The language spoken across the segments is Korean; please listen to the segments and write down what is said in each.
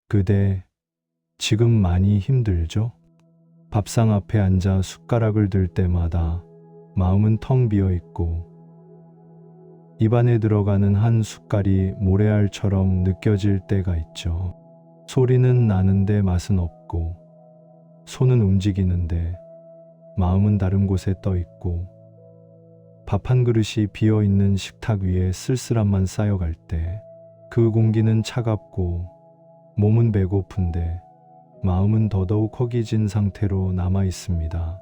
그대 지금 많이 힘들죠? 밥상 앞에 앉아 숟가락을 들 때마다 마음은 텅 비어 있고 입안에 들어가는 한 숟갈이 모래알처럼 느껴질 때가 있죠. 소리는 나는데 맛은 없고 손은 움직이는데 마음은 다른 곳에 떠 있고 밥 한 그릇이 비어 있는 식탁 위에 쓸쓸함만 쌓여갈 때 그 공기는 차갑고 몸은 배고픈데 마음은 더더욱 허기진 상태로 남아 있습니다.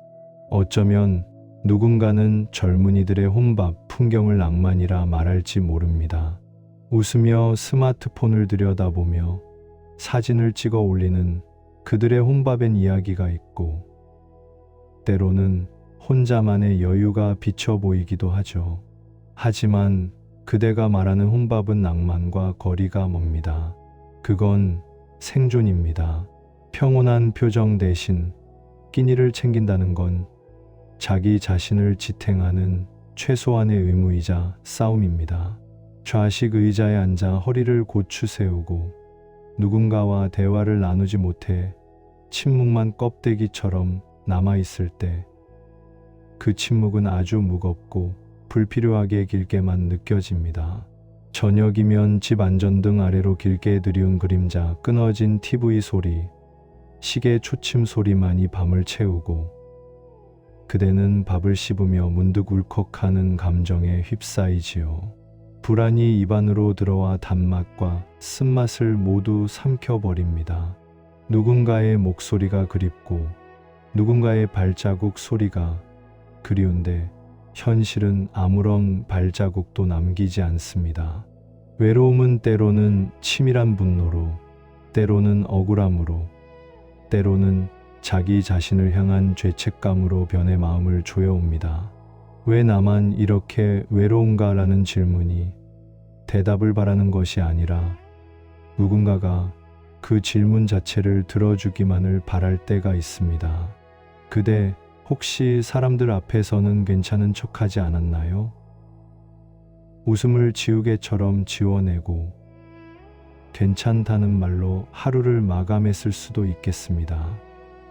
어쩌면 누군가는 젊은이들의 혼밥 풍경을 낭만이라 말할지 모릅니다. 웃으며 스마트폰을 들여다보며 사진을 찍어 올리는 그들의 혼밥엔 이야기가 있고 때로는 혼자만의 여유가 비쳐 보이기도 하죠. 하지만 그대가 말하는 혼밥은 낭만과 거리가 멉니다. 그건 생존입니다. 평온한 표정 대신 끼니를 챙긴다는 건 자기 자신을 지탱하는 최소한의 의무이자 싸움입니다. 좌식 의자에 앉아 허리를 고추 세우고 누군가와 대화를 나누지 못해 침묵만 껍데기처럼 남아있을 때 그 침묵은 아주 무겁고 불필요하게 길게만 느껴집니다. 저녁이면 집 안전등 아래로 길게 들이운 그림자, 끊어진 TV 소리, 시계 초침 소리만이 밤을 채우고 그대는 밥을 씹으며 문득 울컥하는 감정에 휩싸이지요. 불안이 입안으로 들어와 단맛과 쓴맛을 모두 삼켜버립니다. 누군가의 목소리가 그립고 누군가의 발자국 소리가 그리운데 현실은 아무런 발자국도 남기지 않습니다. 외로움은 때로는 치밀한 분노로, 때로는 억울함으로, 때로는 자기 자신을 향한 죄책감으로 변해 마음을 조여옵니다. 왜 나만 이렇게 외로운가라는 질문이 대답을 바라는 것이 아니라 누군가가 그 질문 자체를 들어주기만을 바랄 때가 있습니다. 그대 혹시 사람들 앞에서는 괜찮은 척하지 않았나요? 웃음을 지우개처럼 지워내고 괜찮다는 말로 하루를 마감했을 수도 있겠습니다.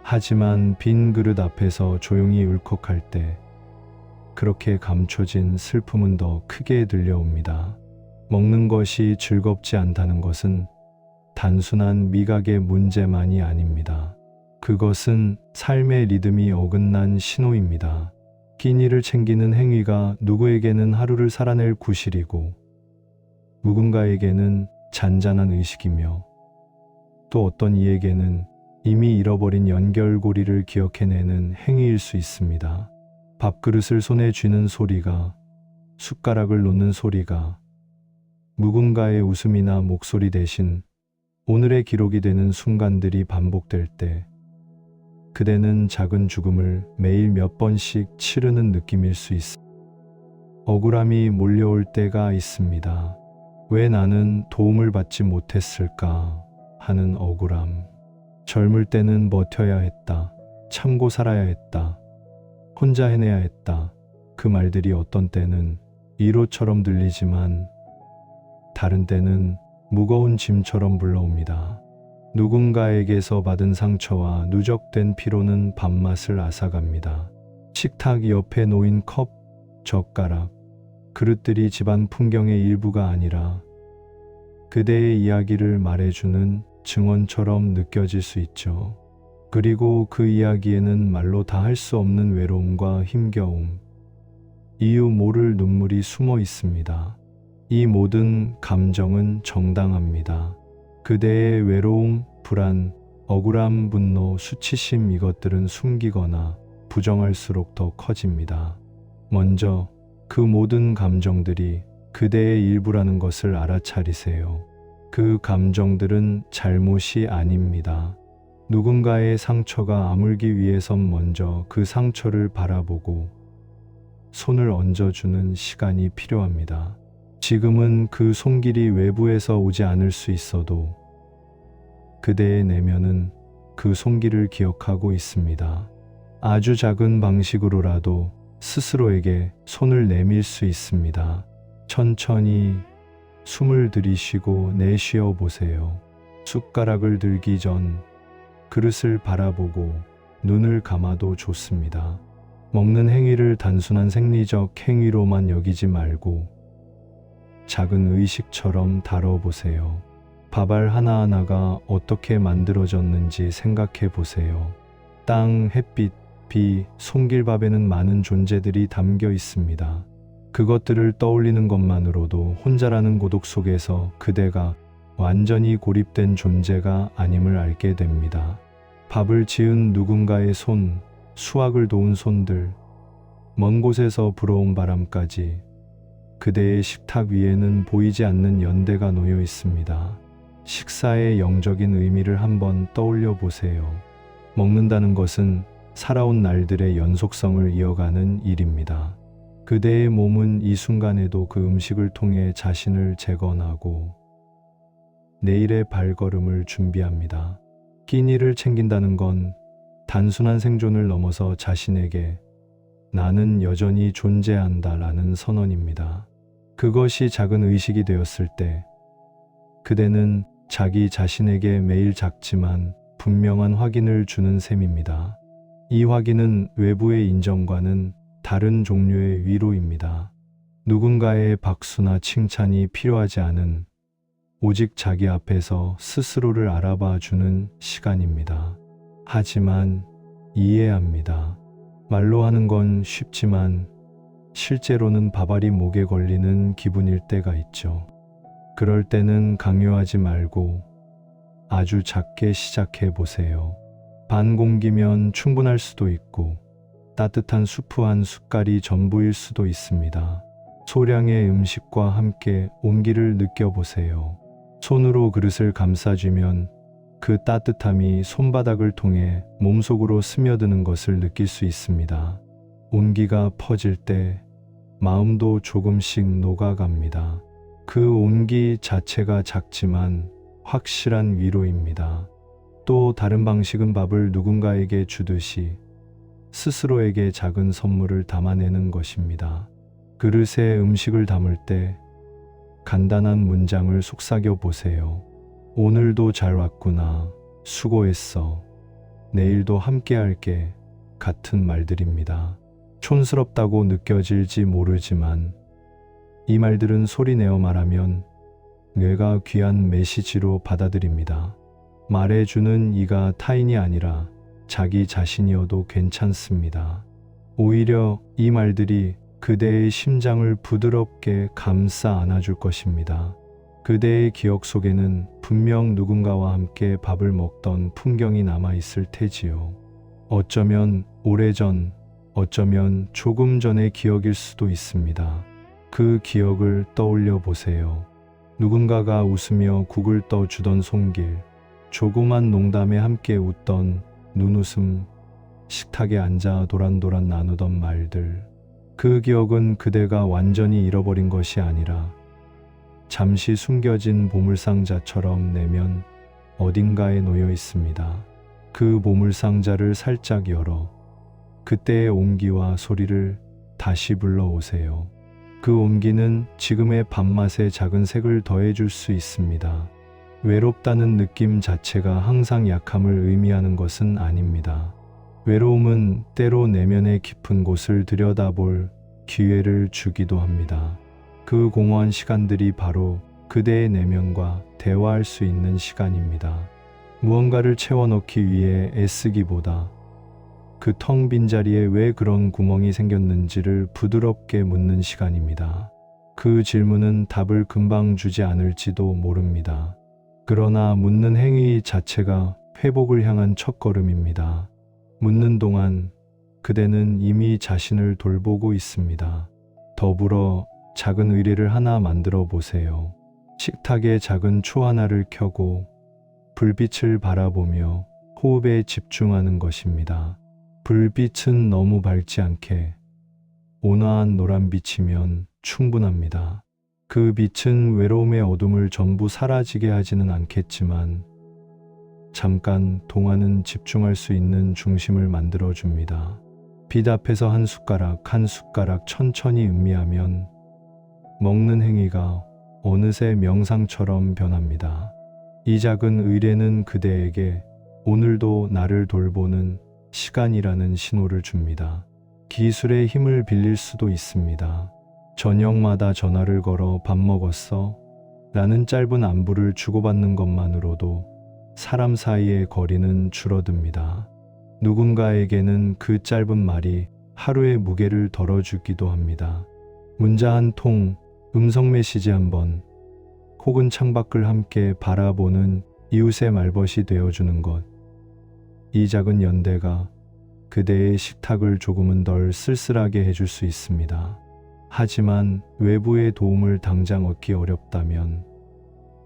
하지만 빈 그릇 앞에서 조용히 울컥할 때 그렇게 감춰진 슬픔은 더 크게 들려옵니다. 먹는 것이 즐겁지 않다는 것은 단순한 미각의 문제만이 아닙니다. 그것은 삶의 리듬이 어긋난 신호입니다. 끼니를 챙기는 행위가 누구에게는 하루를 살아낼 구실이고 누군가에게는 잔잔한 의식이며 또 어떤 이에게는 이미 잃어버린 연결고리를 기억해내는 행위일 수 있습니다. 밥그릇을 손에 쥐는 소리가, 숟가락을 놓는 소리가 누군가의 웃음이나 목소리 대신 오늘의 기록이 되는 순간들이 반복될 때 그대는 작은 죽음을 매일 몇 번씩 치르는 느낌일 수 있습니다. 억울함이 몰려올 때가 있습니다. 왜 나는 도움을 받지 못했을까 하는 억울함. 젊을 때는 버텨야 했다. 참고 살아야 했다. 혼자 해내야 했다. 그 말들이 어떤 때는 위로처럼 들리지만 다른 때는 무거운 짐처럼 불러옵니다. 누군가에게서 받은 상처와 누적된 피로는 밥맛을 앗아갑니다. 식탁 옆에 놓인 컵, 젓가락, 그릇들이 집안 풍경의 일부가 아니라 그대의 이야기를 말해주는 증언처럼 느껴질 수 있죠. 그리고 그 이야기에는 말로 다 할 수 없는 외로움과 힘겨움, 이유 모를 눈물이 숨어 있습니다. 이 모든 감정은 정당합니다. 그대의 외로움, 불안, 억울함, 분노, 수치심 이것들은 숨기거나 부정할수록 더 커집니다. 먼저 그 모든 감정들이 그대의 일부라는 것을 알아차리세요. 그 감정들은 잘못이 아닙니다. 누군가의 상처가 아물기 위해선 먼저 그 상처를 바라보고 손을 얹어주는 시간이 필요합니다. 지금은 그 손길이 외부에서 오지 않을 수 있어도 그대의 내면은 그 손길을 기억하고 있습니다. 아주 작은 방식으로라도 스스로에게 손을 내밀 수 있습니다. 천천히 숨을 들이쉬고 내쉬어 보세요. 숟가락을 들기 전 그릇을 바라보고 눈을 감아도 좋습니다. 먹는 행위를 단순한 생리적 행위로만 여기지 말고 작은 의식처럼 다뤄보세요. 밥알 하나하나가 어떻게 만들어졌는지 생각해 보세요. 땅, 햇빛, 비, 손길밥에는 많은 존재들이 담겨 있습니다. 그것들을 떠올리는 것만으로도 혼자라는 고독 속에서 그대가 완전히 고립된 존재가 아님을 알게 됩니다. 밥을 지은 누군가의 손, 수확을 도운 손들, 먼 곳에서 불어온 바람까지 그대의 식탁 위에는 보이지 않는 연대가 놓여 있습니다. 식사의 영적인 의미를 한번 떠올려 보세요. 먹는다는 것은 살아온 날들의 연속성을 이어가는 일입니다. 그대의 몸은 이 순간에도 그 음식을 통해 자신을 재건하고 내일의 발걸음을 준비합니다. 끼니를 챙긴다는 건 단순한 생존을 넘어서 자신에게 나는 여전히 존재한다라는 선언입니다. 그것이 작은 의식이 되었을 때 그대는 자기 자신에게 매일 작지만 분명한 확인을 주는 셈입니다. 이 확인은 외부의 인정과는 다른 종류의 위로입니다. 누군가의 박수나 칭찬이 필요하지 않은 오직 자기 앞에서 스스로를 알아봐 주는 시간입니다. 하지만 이해합니다. 말로 하는 건 쉽지만 실제로는 밥알이 목에 걸리는 기분일 때가 있죠. 그럴 때는 강요하지 말고 아주 작게 시작해 보세요. 반 공기면 충분할 수도 있고 따뜻한 수프 한 숟갈이 전부일 수도 있습니다. 소량의 음식과 함께 온기를 느껴보세요. 손으로 그릇을 감싸주면 그 따뜻함이 손바닥을 통해 몸속으로 스며드는 것을 느낄 수 있습니다. 온기가 퍼질 때 마음도 조금씩 녹아갑니다. 그 온기 자체가 작지만 확실한 위로입니다. 또 다른 방식은 밥을 누군가에게 주듯이 스스로에게 작은 선물을 담아내는 것입니다. 그릇에 음식을 담을 때 간단한 문장을 속삭여 보세요. 오늘도 잘 왔구나. 수고했어. 내일도 함께 할게. 같은 말들입니다. 촌스럽다고 느껴질지 모르지만 이 말들은 소리내어 말하면 뇌가 귀한 메시지로 받아들입니다. 말해주는 이가 타인이 아니라 자기 자신이어도 괜찮습니다. 오히려 이 말들이 그대의 심장을 부드럽게 감싸 안아줄 것입니다. 그대의 기억 속에는 분명 누군가와 함께 밥을 먹던 풍경이 남아있을 테지요. 어쩌면 오래전, 어쩌면 조금 전의 기억일 수도 있습니다. 그 기억을 떠올려 보세요. 누군가가 웃으며 국을 떠주던 손길, 조그만 농담에 함께 웃던 눈웃음, 식탁에 앉아 도란도란 나누던 말들. 그 기억은 그대가 완전히 잃어버린 것이 아니라 잠시 숨겨진 보물상자처럼 내면 어딘가에 놓여 있습니다. 그 보물상자를 살짝 열어 그때의 온기와 소리를 다시 불러오세요. 그 온기는 지금의 밥맛에 작은 색을 더해줄 수 있습니다. 외롭다는 느낌 자체가 항상 약함을 의미하는 것은 아닙니다. 외로움은 때로 내면의 깊은 곳을 들여다볼 기회를 주기도 합니다. 그 공허한 시간들이 바로 그대의 내면과 대화할 수 있는 시간입니다. 무언가를 채워넣기 위해 애쓰기보다 그 텅 빈 자리에 왜 그런 구멍이 생겼는지를 부드럽게 묻는 시간입니다. 그 질문은 답을 금방 주지 않을지도 모릅니다. 그러나 묻는 행위 자체가 회복을 향한 첫걸음입니다. 묻는 동안 그대는 이미 자신을 돌보고 있습니다. 더불어 작은 의뢰를 하나 만들어 보세요. 식탁에 작은 초 하나를 켜고 불빛을 바라보며 호흡에 집중하는 것입니다. 불빛은 너무 밝지 않게 온화한 노란빛이면 충분합니다. 그 빛은 외로움의 어둠을 전부 사라지게 하지는 않겠지만 잠깐 동안은 집중할 수 있는 중심을 만들어줍니다. 빛 앞에서 한 숟가락 한 숟가락 천천히 음미하면 먹는 행위가 어느새 명상처럼 변합니다. 이 작은 의뢰는 그대에게 오늘도 나를 돌보는 시간이라는 신호를 줍니다. 기술의 힘을 빌릴 수도 있습니다. 저녁마다 전화를 걸어 밥 먹었어? 라는 짧은 안부를 주고받는 것만으로도 사람 사이의 거리는 줄어듭니다. 누군가에게는 그 짧은 말이 하루의 무게를 덜어주기도 합니다. 문자 한 통, 음성 메시지 한 번, 혹은 창밖을 함께 바라보는 이웃의 말벗이 되어주는 것. 이 작은 연대가 그대의 식탁을 조금은 덜 쓸쓸하게 해줄 수 있습니다. 하지만 외부의 도움을 당장 얻기 어렵다면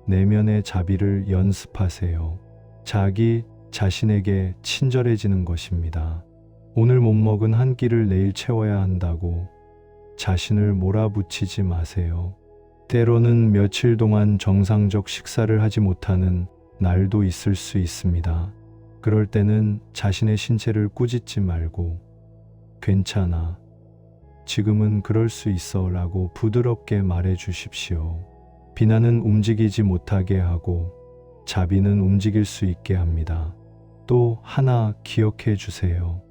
내면의 자비를 연습하세요. 자기 자신에게 친절해지는 것입니다. 오늘 못 먹은 한 끼를 내일 채워야 한다고 자신을 몰아붙이지 마세요. 때로는 며칠 동안 정상적 식사를 하지 못하는 날도 있을 수 있습니다. 그럴 때는 자신의 신체를 꾸짖지 말고 괜찮아, 지금은 그럴 수 있어 라고 부드럽게 말해 주십시오. 비난은 움직이지 못하게 하고 자비는 움직일 수 있게 합니다. 또 하나 기억해 주세요.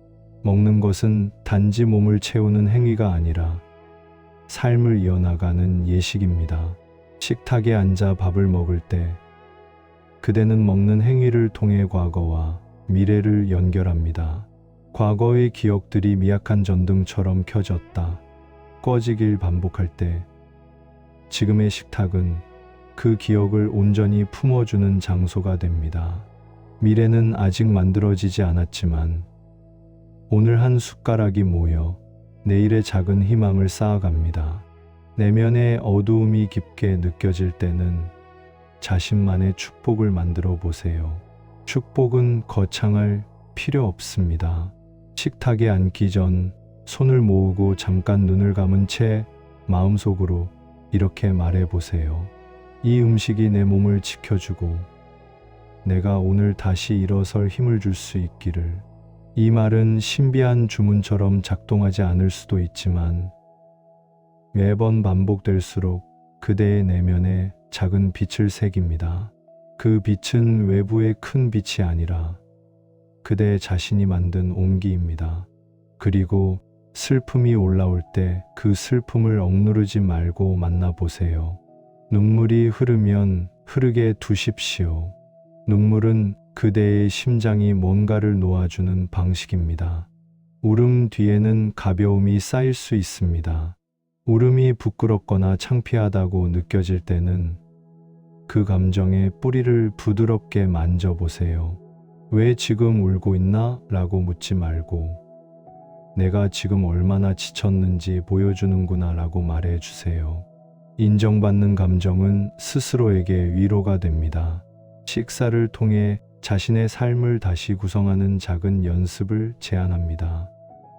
먹는 것은 단지 몸을 채우는 행위가 아니라 삶을 이어나가는 예식입니다. 식탁에 앉아 밥을 먹을 때 그대는 먹는 행위를 통해 과거와 미래를 연결합니다. 과거의 기억들이 미약한 전등처럼 켜졌다 꺼지길 반복할 때 지금의 식탁은 그 기억을 온전히 품어주는 장소가 됩니다. 미래는 아직 만들어지지 않았지만 오늘 한 숟가락이 모여 내일의 작은 희망을 쌓아갑니다. 내면의 어두움이 깊게 느껴질 때는 자신만의 축복을 만들어 보세요. 축복은 거창할 필요 없습니다. 식탁에 앉기 전 손을 모으고 잠깐 눈을 감은 채 마음속으로 이렇게 말해 보세요. 이 음식이 내 몸을 지켜주고 내가 오늘 다시 일어설 힘을 줄 수 있기를. 이 말은 신비한 주문처럼 작동하지 않을 수도 있지만 매번 반복될수록 그대의 내면에 작은 빛을 새깁니다. 그 빛은 외부의 큰 빛이 아니라 그대 자신이 만든 온기입니다. 그리고 슬픔이 올라올 때 그 슬픔을 억누르지 말고 만나보세요. 눈물이 흐르면 흐르게 두십시오. 눈물은 그대의 심장이 뭔가를 놓아주는 방식입니다. 울음 뒤에는 가벼움이 쌓일 수 있습니다. 울음이 부끄럽거나 창피하다고 느껴질 때는 그 감정의 뿌리를 부드럽게 만져보세요. 왜 지금 울고 있나? 라고 묻지 말고 내가 지금 얼마나 지쳤는지 보여주는구나 라고 말해주세요. 인정받는 감정은 스스로에게 위로가 됩니다. 식사를 통해 자신의 삶을 다시 구성하는 작은 연습을 제안합니다.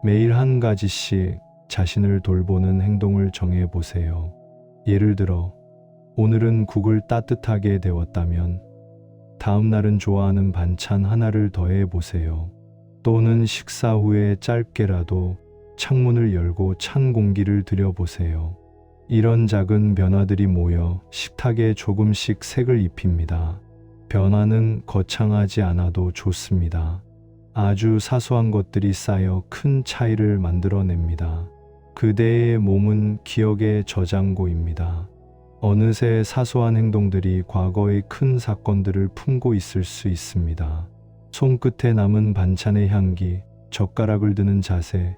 매일 한 가지씩 자신을 돌보는 행동을 정해보세요. 예를 들어 오늘은 국을 따뜻하게 데웠다면 다음 날은 좋아하는 반찬 하나를 더해보세요. 또는 식사 후에 짧게라도 창문을 열고 찬 공기를 들여보세요. 이런 작은 변화들이 모여 식탁에 조금씩 색을 입힙니다. 변화는 거창하지 않아도 좋습니다. 아주 사소한 것들이 쌓여 큰 차이를 만들어냅니다. 그대의 몸은 기억의 저장고입니다. 어느새 사소한 행동들이 과거의 큰 사건들을 품고 있을 수 있습니다. 손끝에 남은 반찬의 향기, 젓가락을 드는 자세,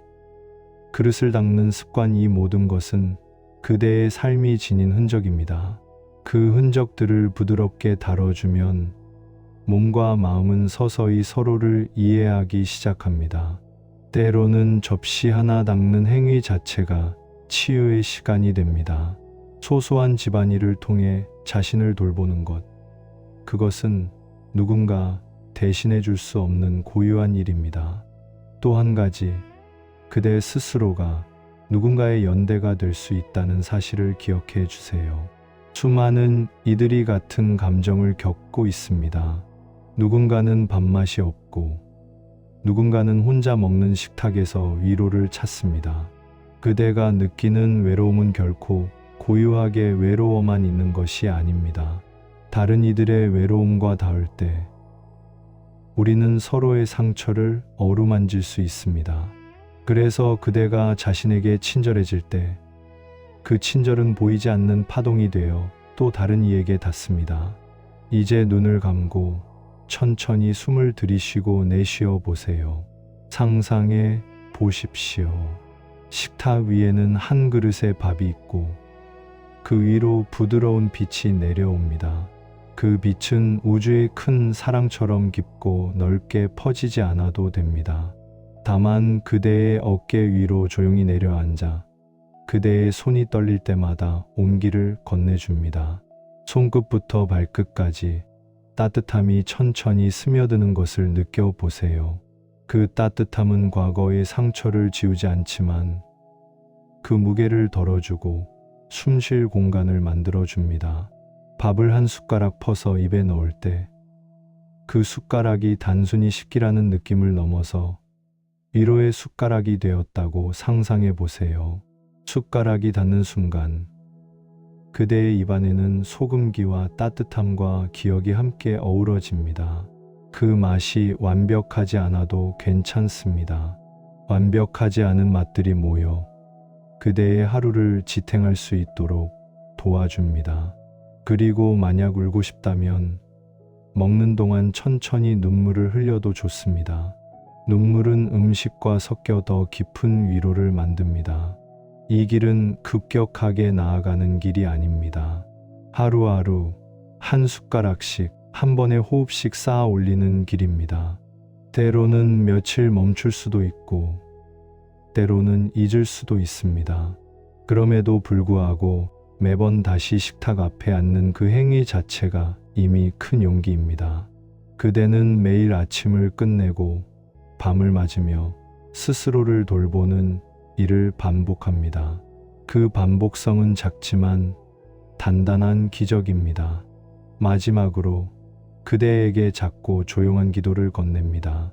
그릇을 닦는 습관, 이 모든 것은 그대의 삶이 지닌 흔적입니다. 그 흔적들을 부드럽게 다뤄주면 몸과 마음은 서서히 서로를 이해하기 시작합니다. 때로는 접시 하나 닦는 행위 자체가 치유의 시간이 됩니다. 소소한 집안일을 통해 자신을 돌보는 것, 그것은 누군가 대신해 줄 수 없는 고유한 일입니다. 또 한 가지, 그대 스스로가 누군가의 연대가 될 수 있다는 사실을 기억해 주세요. 수많은 이들이 같은 감정을 겪고 있습니다. 누군가는 밥맛이 없고 누군가는 혼자 먹는 식탁에서 위로를 찾습니다. 그대가 느끼는 외로움은 결코 고유하게 외로워만 있는 것이 아닙니다. 다른 이들의 외로움과 닿을 때 우리는 서로의 상처를 어루만질 수 있습니다. 그래서 그대가 자신에게 친절해질 때 그 친절은 보이지 않는 파동이 되어 또 다른 이에게 닿습니다. 이제 눈을 감고 천천히 숨을 들이쉬고 내쉬어 보세요. 상상해 보십시오. 식탁 위에는 한 그릇의 밥이 있고 그 위로 부드러운 빛이 내려옵니다. 그 빛은 우주의 큰 사랑처럼 깊고 넓게 퍼지지 않아도 됩니다. 다만 그대의 어깨 위로 조용히 내려앉아 그대의 손이 떨릴 때마다 온기를 건네줍니다. 손끝부터 발끝까지 따뜻함이 천천히 스며드는 것을 느껴보세요. 그 따뜻함은 과거의 상처를 지우지 않지만 그 무게를 덜어주고 숨쉴 공간을 만들어줍니다. 밥을 한 숟가락 퍼서 입에 넣을 때 그 숟가락이 단순히 식기라는 느낌을 넘어서 위로의 숟가락이 되었다고 상상해 보세요. 숟가락이 닿는 순간 그대의 입안에는 소금기와 따뜻함과 기억이 함께 어우러집니다. 그 맛이 완벽하지 않아도 괜찮습니다. 완벽하지 않은 맛들이 모여 그대의 하루를 지탱할 수 있도록 도와줍니다. 그리고 만약 울고 싶다면 먹는 동안 천천히 눈물을 흘려도 좋습니다. 눈물은 음식과 섞여 더 깊은 위로를 만듭니다. 이 길은 급격하게 나아가는 길이 아닙니다. 하루하루 한 숟가락씩 한 번의 호흡씩 쌓아 올리는 길입니다. 때로는 며칠 멈출 수도 있고 때로는 잊을 수도 있습니다. 그럼에도 불구하고 매번 다시 식탁 앞에 앉는 그 행위 자체가 이미 큰 용기입니다. 그대는 매일 아침을 끝내고 밤을 맞으며 스스로를 돌보는 일을 반복합니다. 그 반복성은 작지만 단단한 기적입니다. 마지막으로 그대에게 작고 조용한 기도를 건넵니다.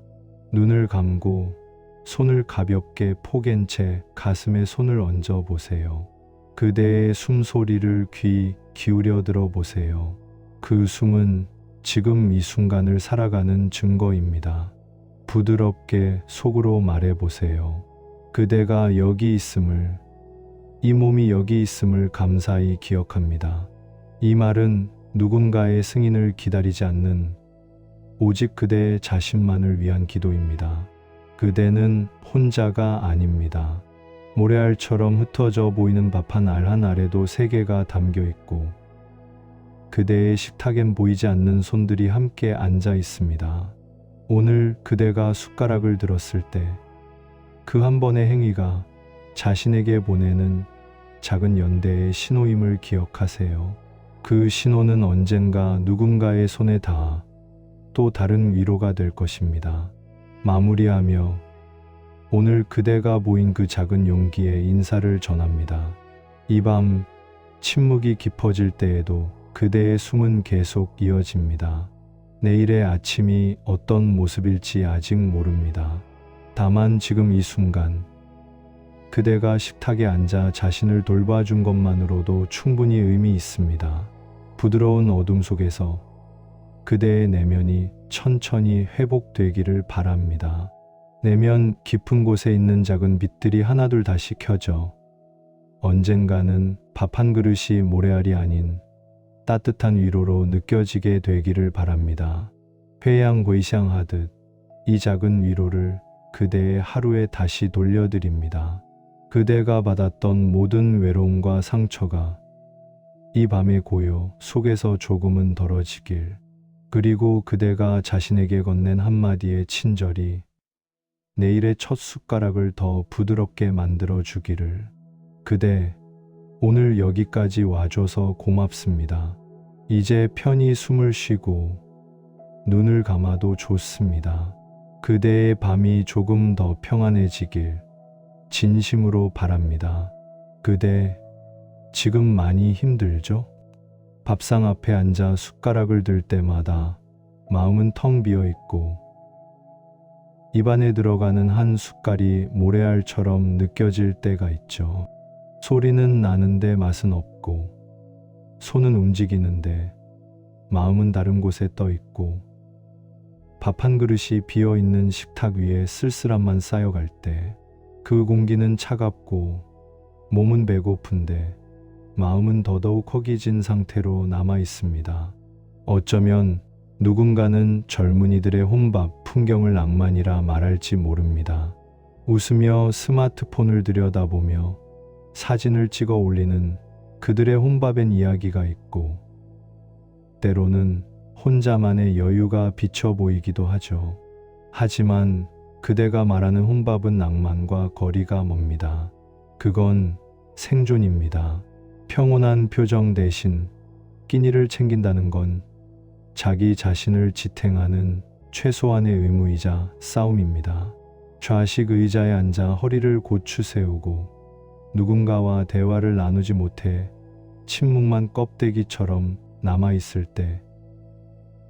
눈을 감고 손을 가볍게 포갠 채 가슴에 손을 얹어 보세요. 그대의 숨소리를 귀 기울여 들어보세요. 그 숨은 지금 이 순간을 살아가는 증거입니다. 부드럽게 속으로 말해보세요. 그대가 여기 있음을, 이 몸이 여기 있음을 감사히 기억합니다. 이 말은 누군가의 승인을 기다리지 않는 오직 그대 자신만을 위한 기도입니다. 그대는 혼자가 아닙니다. 모래알처럼 흩어져 보이는 밥 한 알 한 알에도 세계가 담겨 있고 그대의 식탁엔 보이지 않는 손들이 함께 앉아 있습니다. 오늘 그대가 숟가락을 들었을 때 그 한 번의 행위가 자신에게 보내는 작은 연대의 신호임을 기억하세요. 그 신호는 언젠가 누군가의 손에 닿아 또 다른 위로가 될 것입니다. 마무리하며 오늘 그대가 보인 그 작은 용기에 인사를 전합니다. 이 밤 침묵이 깊어질 때에도 그대의 숨은 계속 이어집니다. 내일의 아침이 어떤 모습일지 아직 모릅니다. 다만 지금 이 순간 그대가 식탁에 앉아 자신을 돌봐준 것만으로도 충분히 의미 있습니다. 부드러운 어둠 속에서 그대의 내면이 천천히 회복되기를 바랍니다. 내면 깊은 곳에 있는 작은 빛들이 하나둘 다시 켜져 언젠가는 밥 한 그릇이 모래알이 아닌 따뜻한 위로로 느껴지게 되기를 바랍니다. 회양고이샹하듯 이 작은 위로를 그대의 하루에 다시 돌려드립니다. 그대가 받았던 모든 외로움과 상처가 이 밤의 고요 속에서 조금은 덜어지길, 그리고 그대가 자신에게 건넨 한마디의 친절이 내일의 첫 숟가락을 더 부드럽게 만들어 주기를. 그대, 오늘 여기까지 와줘서 고맙습니다. 이제 편히 숨을 쉬고 눈을 감아도 좋습니다. 그대의 밤이 조금 더 평안해지길 진심으로 바랍니다. 그대, 지금 많이 힘들죠? 밥상 앞에 앉아 숟가락을 들 때마다 마음은 텅 비어 있고 입안에 들어가는 한 숟갈이 모래알처럼 느껴질 때가 있죠. 소리는 나는데 맛은 없고 손은 움직이는데 마음은 다른 곳에 떠 있고 밥 한 그릇이 비어 있는 식탁 위에 쓸쓸함만 쌓여갈 때 그 공기는 차갑고 몸은 배고픈데 마음은 더더욱 허기진 상태로 남아 있습니다. 어쩌면 누군가는 젊은이들의 혼밥 풍경을 낭만이라 말할지 모릅니다. 웃으며 스마트폰을 들여다보며 사진을 찍어 올리는 그들의 혼밥엔 이야기가 있고 때로는 혼자만의 여유가 비쳐 보이기도 하죠. 하지만 그대가 말하는 혼밥은 낭만과 거리가 멉니다. 그건 생존입니다. 평온한 표정 대신 끼니를 챙긴다는 건 자기 자신을 지탱하는 최소한의 의무이자 싸움입니다. 좌식 의자에 앉아 허리를 고추 세우고 누군가와 대화를 나누지 못해 침묵만 껍데기처럼 남아있을 때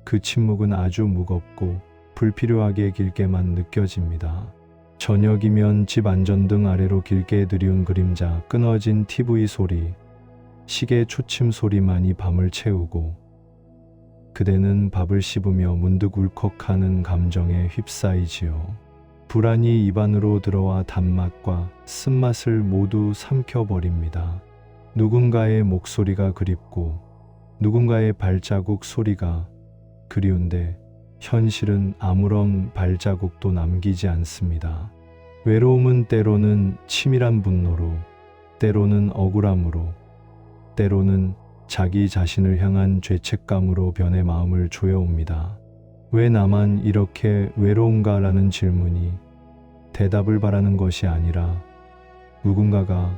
그 침묵은 아주 무겁고 불필요하게 길게만 느껴집니다. 저녁이면 집 안전등 아래로 길게 들이운 그림자, 끊어진 TV 소리, 시계 초침 소리만이 밤을 채우고 그대는 밥을 씹으며 문득 울컥하는 감정에 휩싸이지요. 불안이 입안으로 들어와 단맛과 쓴맛을 모두 삼켜버립니다. 누군가의 목소리가 그립고 누군가의 발자국 소리가 그리운데 현실은 아무런 발자국도 남기지 않습니다. 외로움은 때로는 치밀한 분노로, 때로는 억울함으로, 때로는 자기 자신을 향한 죄책감으로 변해 마음을 조여옵니다. 왜 나만 이렇게 외로운가라는 질문이 대답을 바라는 것이 아니라 누군가가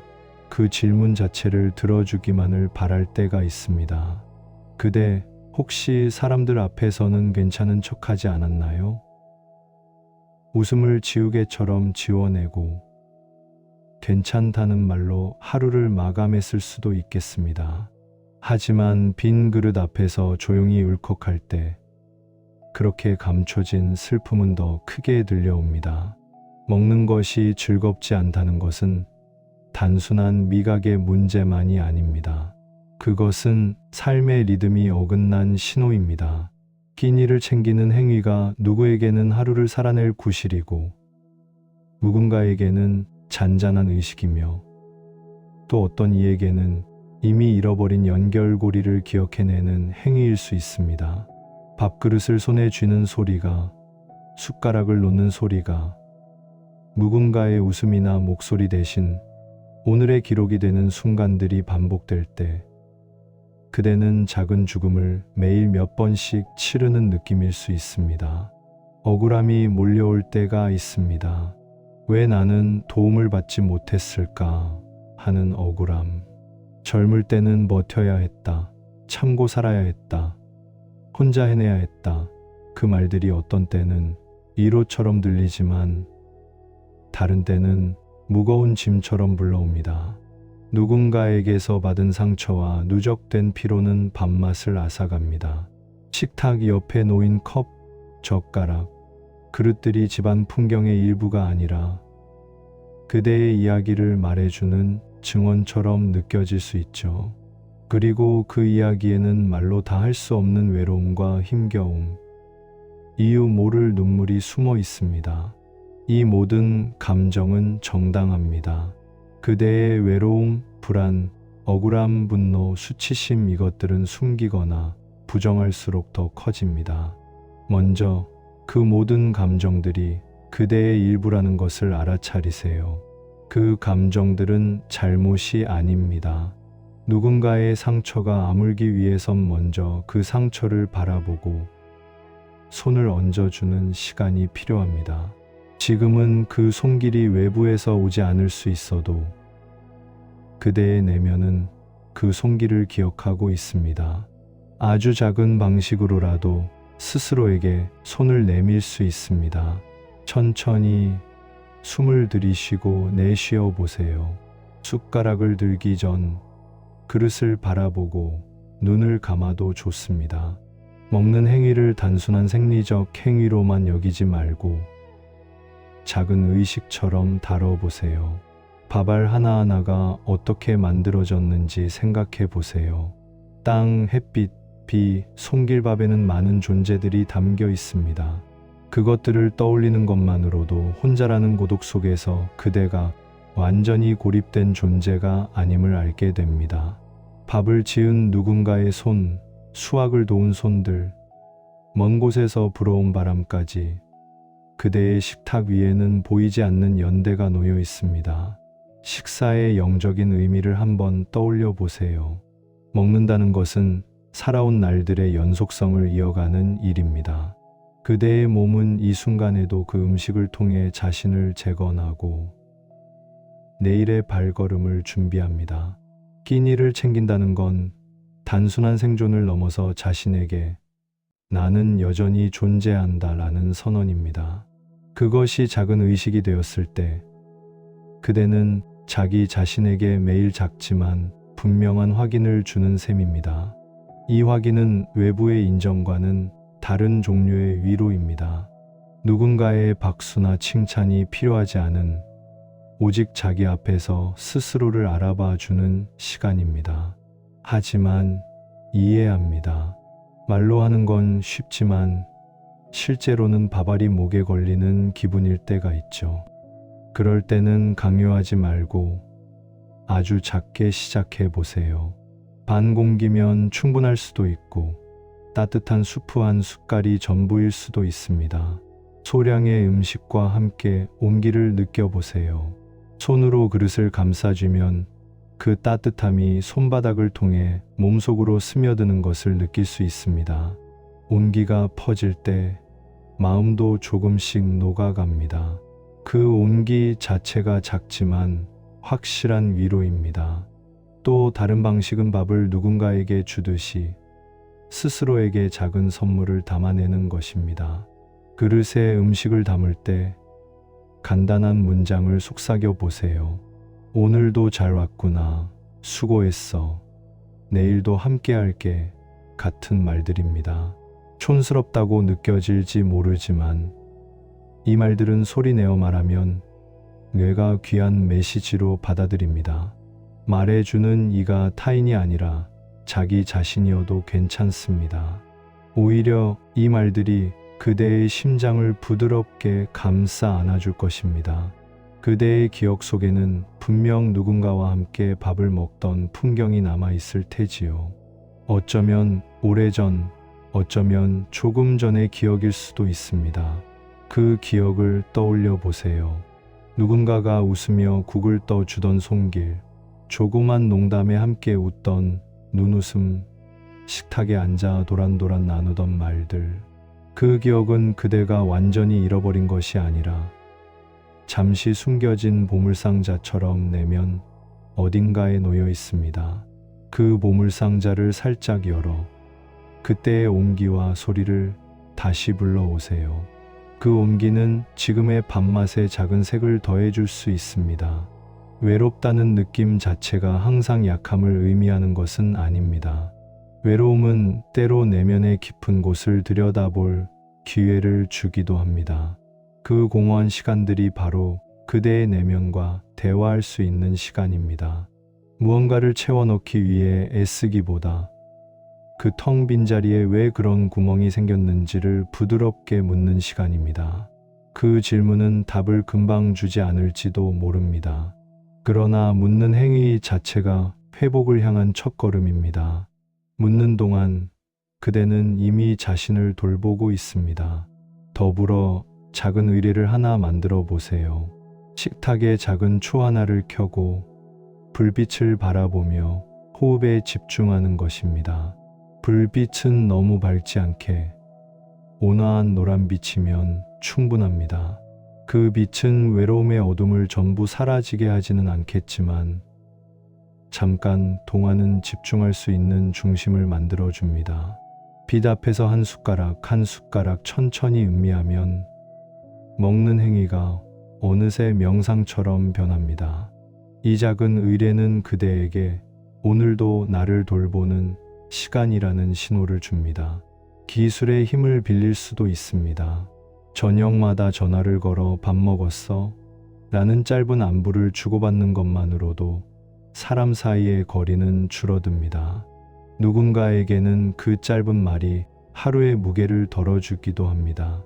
그 질문 자체를 들어주기만을 바랄 때가 있습니다. 그대 혹시 사람들 앞에서는 괜찮은 척하지 않았나요? 웃음을 지우개처럼 지워내고 괜찮다는 말로 하루를 마감했을 수도 있겠습니다. 하지만 빈 그릇 앞에서 조용히 울컥할 때 그렇게 감춰진 슬픔은 더 크게 들려옵니다. 먹는 것이 즐겁지 않다는 것은 단순한 미각의 문제만이 아닙니다. 그것은 삶의 리듬이 어긋난 신호입니다. 끼니를 챙기는 행위가 누구에게는 하루를 살아낼 구실이고 누군가에게는 잔잔한 의식이며 또 어떤 이에게는 이미 잃어버린 연결고리를 기억해내는 행위일 수 있습니다. 밥그릇을 손에 쥐는 소리가, 숟가락을 놓는 소리가 누군가의 웃음이나 목소리 대신 오늘의 기록이 되는 순간들이 반복될 때 그대는 작은 죽음을 매일 몇 번씩 치르는 느낌일 수 있습니다. 억울함이 몰려올 때가 있습니다. 왜 나는 도움을 받지 못했을까 하는 억울함. 젊을 때는 버텨야 했다. 참고 살아야 했다. 혼자 해내야 했다. 그 말들이 어떤 때는 위로처럼 들리지만 다른 때는 무거운 짐처럼 불러옵니다. 누군가에게서 받은 상처와 누적된 피로는 밥맛을 앗아갑니다. 식탁 옆에 놓인 컵, 젓가락, 그릇들이 집안 풍경의 일부가 아니라 그대의 이야기를 말해주는 증언처럼 느껴질 수 있죠. 그리고 그 이야기에는 말로 다 할 수 없는 외로움과 힘겨움, 이유 모를 눈물이 숨어 있습니다. 이 모든 감정은 정당합니다. 그대의 외로움, 불안, 억울함, 분노, 수치심 이것들은 숨기거나 부정할수록 더 커집니다. 먼저 그 모든 감정들이 그대의 일부라는 것을 알아차리세요. 그 감정들은 잘못이 아닙니다. 누군가의 상처가 아물기 위해선 먼저 그 상처를 바라보고 손을 얹어주는 시간이 필요합니다. 지금은 그 손길이 외부에서 오지 않을 수 있어도 그대의 내면은 그 손길을 기억하고 있습니다. 아주 작은 방식으로라도 스스로에게 손을 내밀 수 있습니다. 천천히 숨을 들이쉬고 내쉬어 보세요. 숟가락을 들기 전 그릇을 바라보고 눈을 감아도 좋습니다. 먹는 행위를 단순한 생리적 행위로만 여기지 말고 작은 의식처럼 다뤄보세요. 밥알 하나하나가 어떻게 만들어졌는지 생각해 보세요. 땅, 햇빛, 손길밥에는 많은 존재들이 담겨 있습니다. 그것들을 떠올리는 것만으로도 혼자라는 고독 속에서 그대가 완전히 고립된 존재가 아님을 알게 됩니다. 밥을 지은 누군가의 손, 수확을 도운 손들, 먼 곳에서 불어온 바람까지 그대의 식탁 위에는 보이지 않는 연대가 놓여 있습니다. 식사의 영적인 의미를 한번 떠올려 보세요. 먹는다는 것은 살아온 날들의 연속성을 이어가는 일입니다. 그대의 몸은 이 순간에도 그 음식을 통해 자신을 재건하고 내일의 발걸음을 준비합니다. 끼니를 챙긴다는 건 단순한 생존을 넘어서 자신에게 나는 여전히 존재한다 라는 선언입니다. 그것이 작은 의식이 되었을 때 그대는 자기 자신에게 매일 작지만 분명한 확인을 주는 셈입니다. 이 확인은 외부의 인정과는 다른 종류의 위로입니다. 누군가의 박수나 칭찬이 필요하지 않은 오직 자기 앞에서 스스로를 알아봐 주는 시간입니다. 하지만 이해합니다. 말로 하는 건 쉽지만 실제로는 바바리 목에 걸리는 기분일 때가 있죠. 그럴 때는 강요하지 말고 아주 작게 시작해 보세요. 반 공기면 충분할 수도 있고 따뜻한 수프 한 숟갈이 전부일 수도 있습니다. 소량의 음식과 함께 온기를 느껴보세요. 손으로 그릇을 감싸주면 그 따뜻함이 손바닥을 통해 몸속으로 스며드는 것을 느낄 수 있습니다. 온기가 퍼질 때 마음도 조금씩 녹아갑니다. 그 온기 자체가 작지만 확실한 위로입니다. 또 다른 방식은 밥을 누군가에게 주듯이 스스로에게 작은 선물을 담아내는 것입니다. 그릇에 음식을 담을 때 간단한 문장을 속삭여 보세요. 오늘도 잘 왔구나. 수고했어. 내일도 함께 할게. 같은 말들입니다. 촌스럽다고 느껴질지 모르지만 이 말들은 소리내어 말하면 뇌가 귀한 메시지로 받아들입니다. 말해주는 이가 타인이 아니라 자기 자신이어도 괜찮습니다. 오히려 이 말들이 그대의 심장을 부드럽게 감싸 안아줄 것입니다. 그대의 기억 속에는 분명 누군가와 함께 밥을 먹던 풍경이 남아있을 테지요. 어쩌면 오래전, 어쩌면 조금 전의 기억일 수도 있습니다. 그 기억을 떠올려 보세요. 누군가가 웃으며 국을 떠주던 손길, 조그만 농담에 함께 웃던 눈웃음, 식탁에 앉아 도란도란 나누던 말들. 그 기억은 그대가 완전히 잃어버린 것이 아니라 잠시 숨겨진 보물상자처럼 내면 어딘가에 놓여 있습니다. 그 보물상자를 살짝 열어 그때의 온기와 소리를 다시 불러오세요. 그 온기는 지금의 밥맛에 작은 색을 더해줄 수 있습니다. 외롭다는 느낌 자체가 항상 약함을 의미하는 것은 아닙니다. 외로움은 때로 내면의 깊은 곳을 들여다볼 기회를 주기도 합니다. 그 공허한 시간들이 바로 그대의 내면과 대화할 수 있는 시간입니다. 무언가를 채워넣기 위해 애쓰기보다 그 텅 빈 자리에 왜 그런 구멍이 생겼는지를 부드럽게 묻는 시간입니다. 그 질문은 답을 금방 주지 않을지도 모릅니다. 그러나 묻는 행위 자체가 회복을 향한 첫걸음입니다. 묻는 동안 그대는 이미 자신을 돌보고 있습니다. 더불어 작은 의뢰를 하나 만들어 보세요. 식탁에 작은 초 하나를 켜고 불빛을 바라보며 호흡에 집중하는 것입니다. 불빛은 너무 밝지 않게 온화한 노란빛이면 충분합니다. 그 빛은 외로움의 어둠을 전부 사라지게 하지는 않겠지만 잠깐 동안은 집중할 수 있는 중심을 만들어 줍니다. 빛 앞에서 한 숟가락 한 숟가락 천천히 음미하면 먹는 행위가 어느새 명상처럼 변합니다. 이 작은 의뢰는 그대에게 오늘도 나를 돌보는 시간이라는 신호를 줍니다. 기술의 힘을 빌릴 수도 있습니다. 저녁마다 전화를 걸어 밥 먹었어? 라는 짧은 안부를 주고받는 것만으로도 사람 사이의 거리는 줄어듭니다. 누군가에게는 그 짧은 말이 하루의 무게를 덜어주기도 합니다.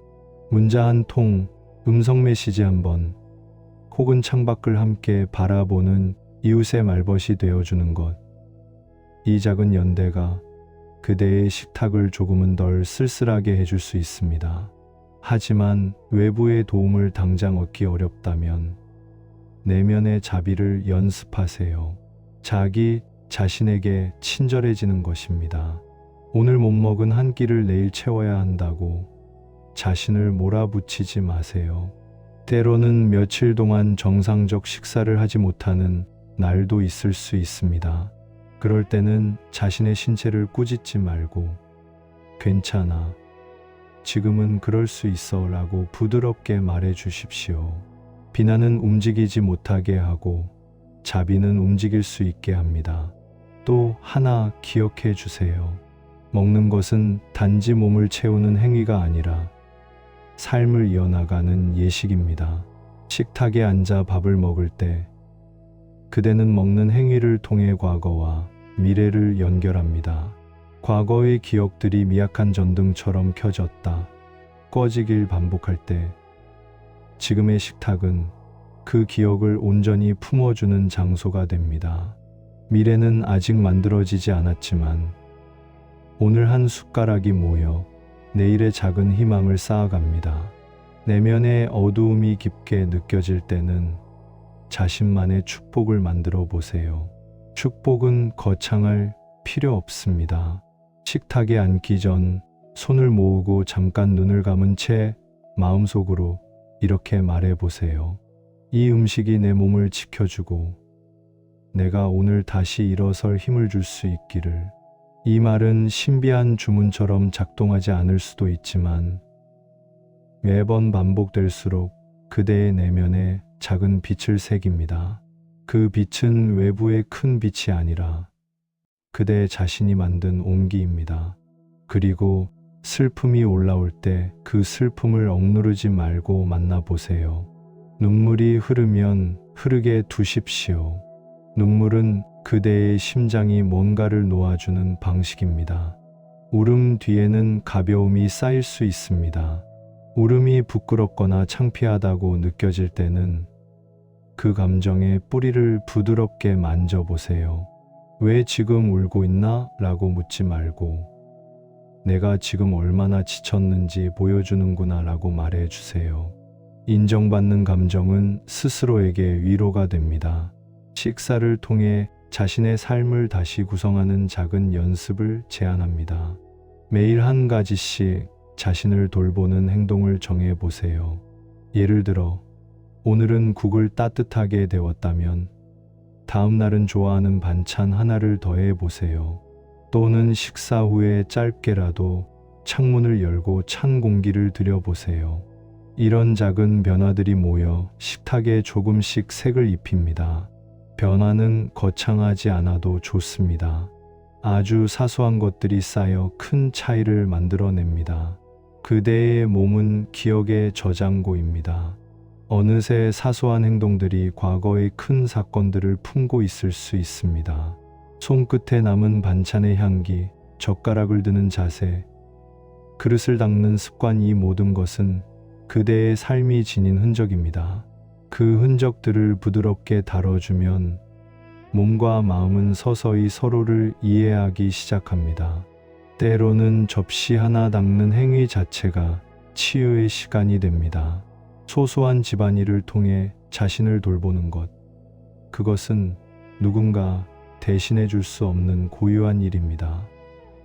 문자 한 통, 음성 메시지 한 번, 혹은 창밖을 함께 바라보는 이웃의 말벗이 되어주는 것. 이 작은 연대가 그대의 식탁을 조금은 덜 쓸쓸하게 해줄 수 있습니다. 하지만 외부의 도움을 당장 얻기 어렵다면 내면의 자비를 연습하세요. 자기 자신에게 친절해지는 것입니다. 오늘 못 먹은 한 끼를 내일 채워야 한다고 자신을 몰아붙이지 마세요. 때로는 며칠 동안 정상적 식사를 하지 못하는 날도 있을 수 있습니다. 그럴 때는 자신의 신체를 꾸짖지 말고 괜찮아, 지금은 그럴 수 있어 라고 부드럽게 말해 주십시오. 비난은 움직이지 못하게 하고 자비는 움직일 수 있게 합니다. 또 하나 기억해 주세요. 먹는 것은 단지 몸을 채우는 행위가 아니라 삶을 이어나가는 예식입니다. 식탁에 앉아 밥을 먹을 때 그대는 먹는 행위를 통해 과거와 미래를 연결합니다. 과거의 기억들이 미약한 전등처럼 켜졌다 꺼지길 반복할 때 지금의 식탁은 그 기억을 온전히 품어주는 장소가 됩니다. 미래는 아직 만들어지지 않았지만 오늘 한 숟가락이 모여 내일의 작은 희망을 쌓아갑니다. 내면의 어두움이 깊게 느껴질 때는 자신만의 축복을 만들어 보세요. 축복은 거창할 필요 없습니다. 식탁에 앉기 전 손을 모으고 잠깐 눈을 감은 채 마음속으로 이렇게 말해 보세요. 이 음식이 내 몸을 지켜주고 내가 오늘 다시 일어설 힘을 줄 수 있기를. 이 말은 신비한 주문처럼 작동하지 않을 수도 있지만 매번 반복될수록 그대의 내면에 작은 빛을 새깁니다. 그 빛은 외부의 큰 빛이 아니라 그대 자신이 만든 온기입니다. 그리고 슬픔이 올라올 때 그 슬픔을 억누르지 말고 만나보세요. 눈물이 흐르면 흐르게 두십시오. 눈물은 그대의 심장이 뭔가를 놓아주는 방식입니다. 울음 뒤에는 가벼움이 쌓일 수 있습니다. 울음이 부끄럽거나 창피하다고 느껴질 때는 그 감정의 뿌리를 부드럽게 만져보세요. 왜 지금 울고 있나? 라고 묻지 말고 내가 지금 얼마나 지쳤는지 보여주는구나 라고 말해주세요. 인정받는 감정은 스스로에게 위로가 됩니다. 식사를 통해 자신의 삶을 다시 구성하는 작은 연습을 제안합니다. 매일 한 가지씩 자신을 돌보는 행동을 정해보세요. 예를 들어 오늘은 국을 따뜻하게 데웠다면 다음 날은 좋아하는 반찬 하나를 더해 보세요. 또는 식사 후에 짧게라도 창문을 열고 찬 공기를 들여보세요. 이런 작은 변화들이 모여 식탁에 조금씩 색을 입힙니다. 변화는 거창하지 않아도 좋습니다. 아주 사소한 것들이 쌓여 큰 차이를 만들어냅니다. 그대의 몸은 기억의 저장고입니다. 어느새 사소한 행동들이 과거의 큰 사건들을 품고 있을 수 있습니다. 손끝에 남은 반찬의 향기, 젓가락을 드는 자세, 그릇을 닦는 습관, 이 모든 것은 그대의 삶이 지닌 흔적입니다. 그 흔적들을 부드럽게 다뤄주면 몸과 마음은 서서히 서로를 이해하기 시작합니다. 때로는 접시 하나 닦는 행위 자체가 치유의 시간이 됩니다. 소소한 집안일을 통해 자신을 돌보는 것, 그것은 누군가 대신해 줄 수 없는 고유한 일입니다.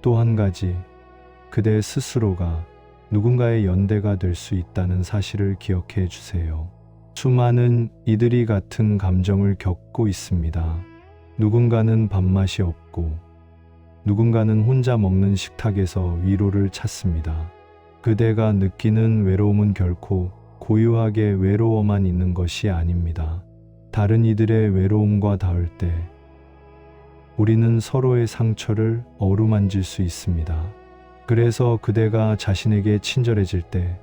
또 한 가지, 그대 스스로가 누군가의 연대가 될 수 있다는 사실을 기억해 주세요. 수많은 이들이 같은 감정을 겪고 있습니다. 누군가는 밥맛이 없고 누군가는 혼자 먹는 식탁에서 위로를 찾습니다. 그대가 느끼는 외로움은 결코 고유하게 외로워만 있는 것이 아닙니다. 다른 이들의 외로움과 닿을 때 우리는 서로의 상처를 어루만질 수 있습니다. 그래서 그대가 자신에게 친절해질 때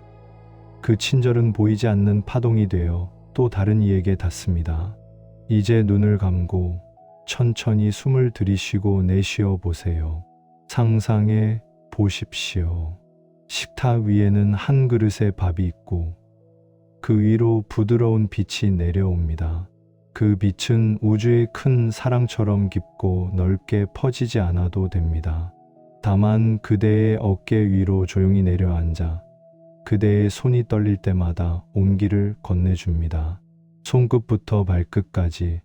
그 친절은 보이지 않는 파동이 되어 또 다른 이에게 닿습니다. 이제 눈을 감고 천천히 숨을 들이쉬고 내쉬어 보세요. 상상해 보십시오. 식탁 위에는 한 그릇의 밥이 있고 그 위로 부드러운 빛이 내려옵니다. 그 빛은 우주의 큰 사랑처럼 깊고 넓게 퍼지지 않아도 됩니다. 다만 그대의 어깨 위로 조용히 내려앉아 그대의 손이 떨릴 때마다 온기를 건네줍니다. 손끝부터 발끝까지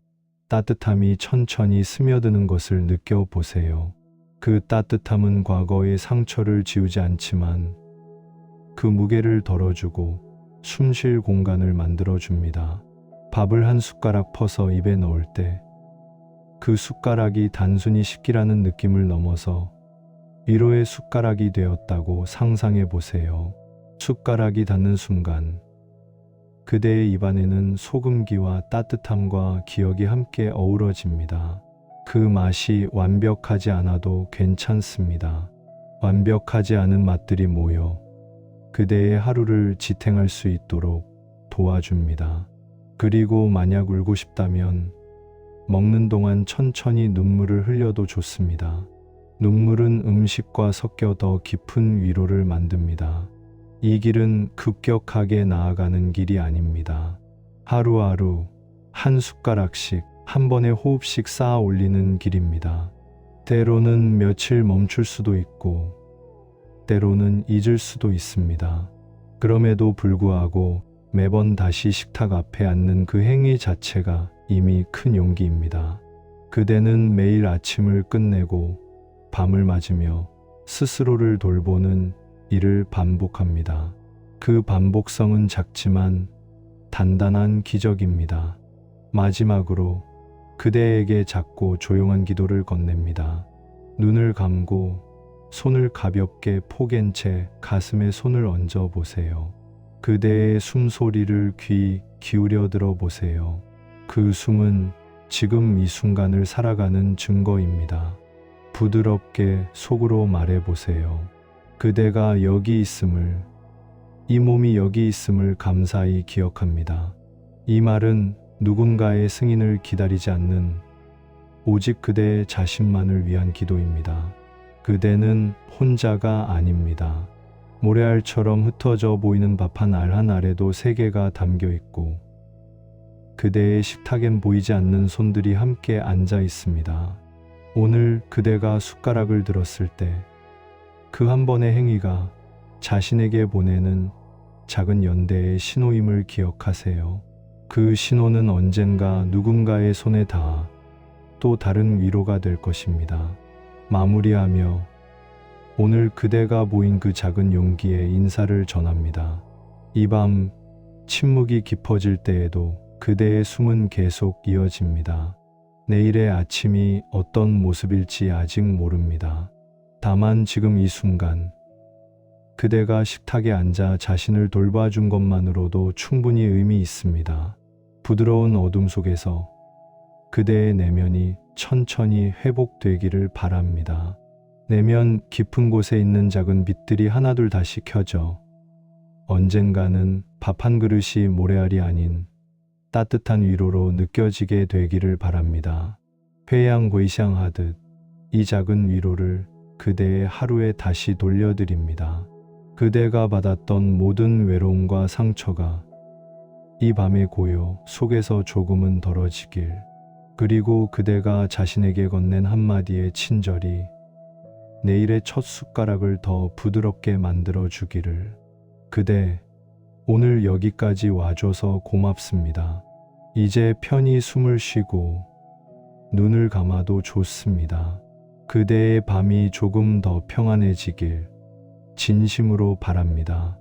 따뜻함이 천천히 스며드는 것을 느껴보세요. 그 따뜻함은 과거의 상처를 지우지 않지만 그 무게를 덜어주고 숨쉴 공간을 만들어줍니다. 밥을 한 숟가락 퍼서 입에 넣을 때 그 숟가락이 단순히 식기라는 느낌을 넘어서 위로의 숟가락이 되었다고 상상해 보세요. 숟가락이 닿는 순간 그대의 입안에는 소금기와 따뜻함과 기억이 함께 어우러집니다. 그 맛이 완벽하지 않아도 괜찮습니다. 완벽하지 않은 맛들이 모여 그대의 하루를 지탱할 수 있도록 도와줍니다. 그리고 만약 울고 싶다면 먹는 동안 천천히 눈물을 흘려도 좋습니다. 눈물은 음식과 섞여 더 깊은 위로를 만듭니다. 이 길은 급격하게 나아가는 길이 아닙니다. 하루하루 한 숟가락씩 한 번의 호흡씩 쌓아 올리는 길입니다. 때로는 며칠 멈출 수도 있고 때로는 잊을 수도 있습니다. 그럼에도 불구하고 매번 다시 식탁 앞에 앉는 그 행위 자체가 이미 큰 용기입니다. 그대는 매일 아침을 끝내고 밤을 맞으며 스스로를 돌보는 일을 반복합니다. 그 반복성은 작지만 단단한 기적입니다. 마지막으로 그대에게 작고 조용한 기도를 건넵니다. 눈을 감고 손을 가볍게 포갠 채 가슴에 손을 얹어 보세요. 그대의 숨소리를 귀 기울여 들어보세요. 그 숨은 지금 이 순간을 살아가는 증거입니다. 부드럽게 속으로 말해보세요. 그대가 여기 있음을, 이 몸이 여기 있음을 감사히 기억합니다. 이 말은 누군가의 승인을 기다리지 않는 오직 그대 자신만을 위한 기도입니다. 그대는 혼자가 아닙니다. 모래알처럼 흩어져 보이는 밥 한 알 한 알에도 세계가 담겨 있고 그대의 식탁엔 보이지 않는 손들이 함께 앉아 있습니다. 오늘 그대가 숟가락을 들었을 때 그 한 번의 행위가 자신에게 보내는 작은 연대의 신호임을 기억하세요. 그 신호는 언젠가 누군가의 손에 닿아 또 다른 위로가 될 것입니다. 마무리하며 오늘 그대가 보인 그 작은 용기에 인사를 전합니다. 이 밤 침묵이 깊어질 때에도 그대의 숨은 계속 이어집니다. 내일의 아침이 어떤 모습일지 아직 모릅니다. 다만 지금 이 순간 그대가 식탁에 앉아 자신을 돌봐준 것만으로도 충분히 의미 있습니다. 부드러운 어둠 속에서 그대의 내면이 천천히 회복되기를 바랍니다. 내면 깊은 곳에 있는 작은 빛들이 하나둘 다시 켜져 언젠가는 밥 한 그릇이 모래알이 아닌 따뜻한 위로로 느껴지게 되기를 바랍니다. 회양회샹하듯 이 작은 위로를 그대의 하루에 다시 돌려드립니다. 그대가 받았던 모든 외로움과 상처가 이 밤의 고요 속에서 조금은 덜어지길, 그리고 그대가 자신에게 건넨 한마디의 친절이 내일의 첫 숟가락을 더 부드럽게 만들어 주기를. 그대, 오늘 여기까지 와줘서 고맙습니다. 이제 편히 숨을 쉬고 눈을 감아도 좋습니다. 그대의 밤이 조금 더 평안해지길 진심으로 바랍니다.